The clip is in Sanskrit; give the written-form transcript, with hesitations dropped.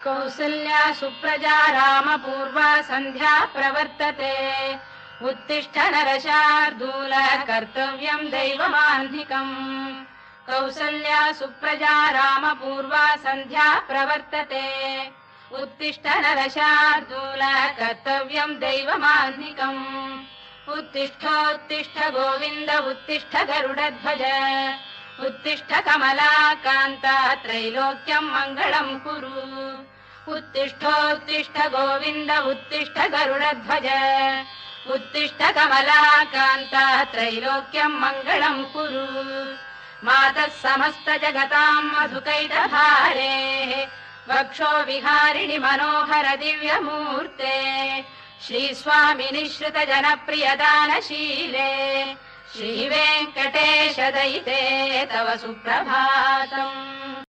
कौसल्या सुप्रजा रामपूर्वा सन्ध्या प्रवर्तते। उत्तिष्ठ नरशार्दूल कर्तव्यम् दैवमान्धिकम्। कौसल्या सुप्रजा रामपूर्वा सन्ध्या प्रवर्तते। उत्तिष्ठ नरशार्दूल कर्तव्यम् दैवमान्धिकम्। उत्तिष्ठोत्तिष्ठ गोविन्द उत्तिष्ठ गरुडध्वज। उत्तिष्ठ कमलाकान्त त्रैलोक्यम् मङ्गलम् कुरु। उत्तिष्ठोत्तिष्ठ गोविन्द उत्तिष्ठ गरुडध्वज। उत्तिष्ठ कमलाकान्त त्रैलोक्यम् मङ्गलम् कुरु। मातः समस्त जगताम् मधुकैटभारेः वक्षो विहारिणि मनोहर दिव्यमूर्ते। श्रीस्वामिनि श्रुत जनप्रियदानशीले श्रीवेङ्कटेश दयिते तव सुप्रभातम्।